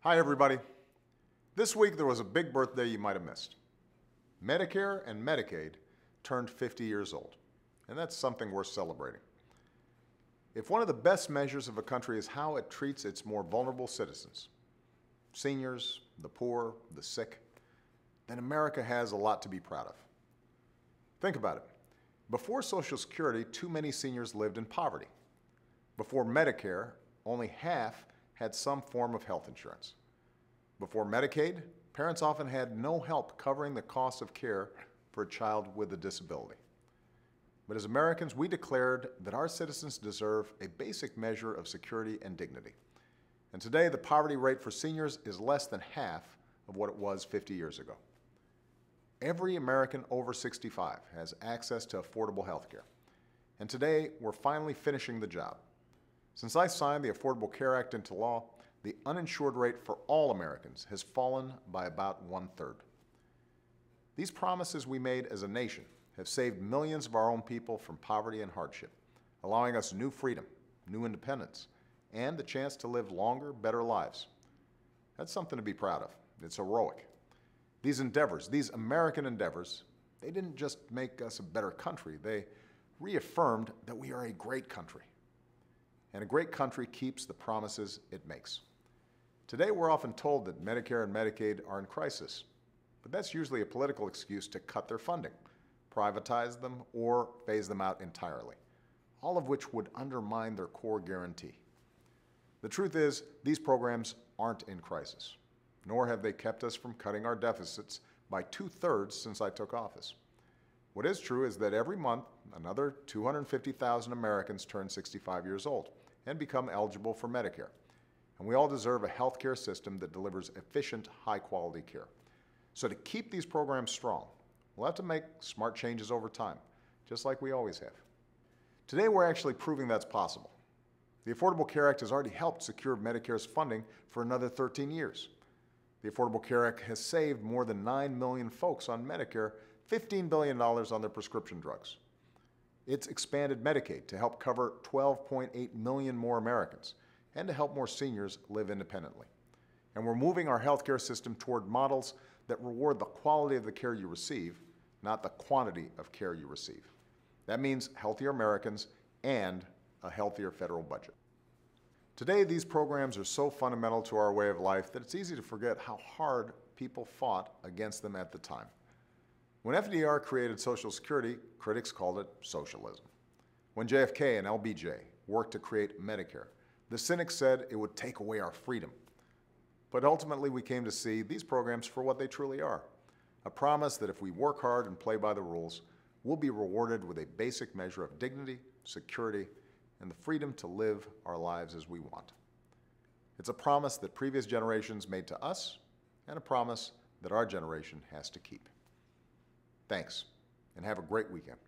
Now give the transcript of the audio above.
Hi, everybody. This week there was a big birthday you might have missed. Medicare and Medicaid turned 50 years old, and that's something worth celebrating. If one of the best measures of a country is how it treats its more vulnerable citizens, seniors, the poor, the sick, then America has a lot to be proud of. Think about it. Before Social Security, too many seniors lived in poverty. Before Medicare, only half had some form of health insurance. Before Medicaid, parents often had no help covering the cost of care for a child with a disability. But as Americans, we declared that our citizens deserve a basic measure of security and dignity. And today, the poverty rate for seniors is less than half of what it was 50 years ago. Every American over 65 has access to affordable health care. And today, we're finally finishing the job. Since I signed the Affordable Care Act into law, the uninsured rate for all Americans has fallen by about 1/3. These promises we made as a nation have saved millions of our own people from poverty and hardship, allowing us new freedom, new independence, and the chance to live longer, better lives. That's something to be proud of. It's heroic. These endeavors, these American endeavors, they didn't just make us a better country, they reaffirmed that we are a great country. And a great country keeps the promises it makes. Today, we're often told that Medicare and Medicaid are in crisis, but that's usually a political excuse to cut their funding, privatize them, or phase them out entirely, all of which would undermine their core guarantee. The truth is, these programs aren't in crisis, nor have they kept us from cutting our deficits by 2/3 since I took office. What is true is that every month, another 250,000 Americans turn 65 years old and become eligible for Medicare. And we all deserve a health care system that delivers efficient, high-quality care. So to keep these programs strong, we'll have to make smart changes over time, just like we always have. Today, we're actually proving that's possible. The Affordable Care Act has already helped secure Medicare's funding for another 13 years. The Affordable Care Act has saved more than 9 million folks on Medicare $15 billion on their prescription drugs. It's expanded Medicaid to help cover 12.8 million more Americans and to help more seniors live independently. And we're moving our healthcare system toward models that reward the quality of the care you receive, not the quantity of care you receive. That means healthier Americans and a healthier federal budget. Today, these programs are so fundamental to our way of life that it's easy to forget how hard people fought against them at the time. When FDR created Social Security, critics called it socialism. When JFK and LBJ worked to create Medicare, the cynics said it would take away our freedom. But ultimately, we came to see these programs for what they truly are, a promise that if we work hard and play by the rules, we'll be rewarded with a basic measure of dignity, security, and the freedom to live our lives as we want. It's a promise that previous generations made to us, and a promise that our generation has to keep. Thanks, and have a great weekend.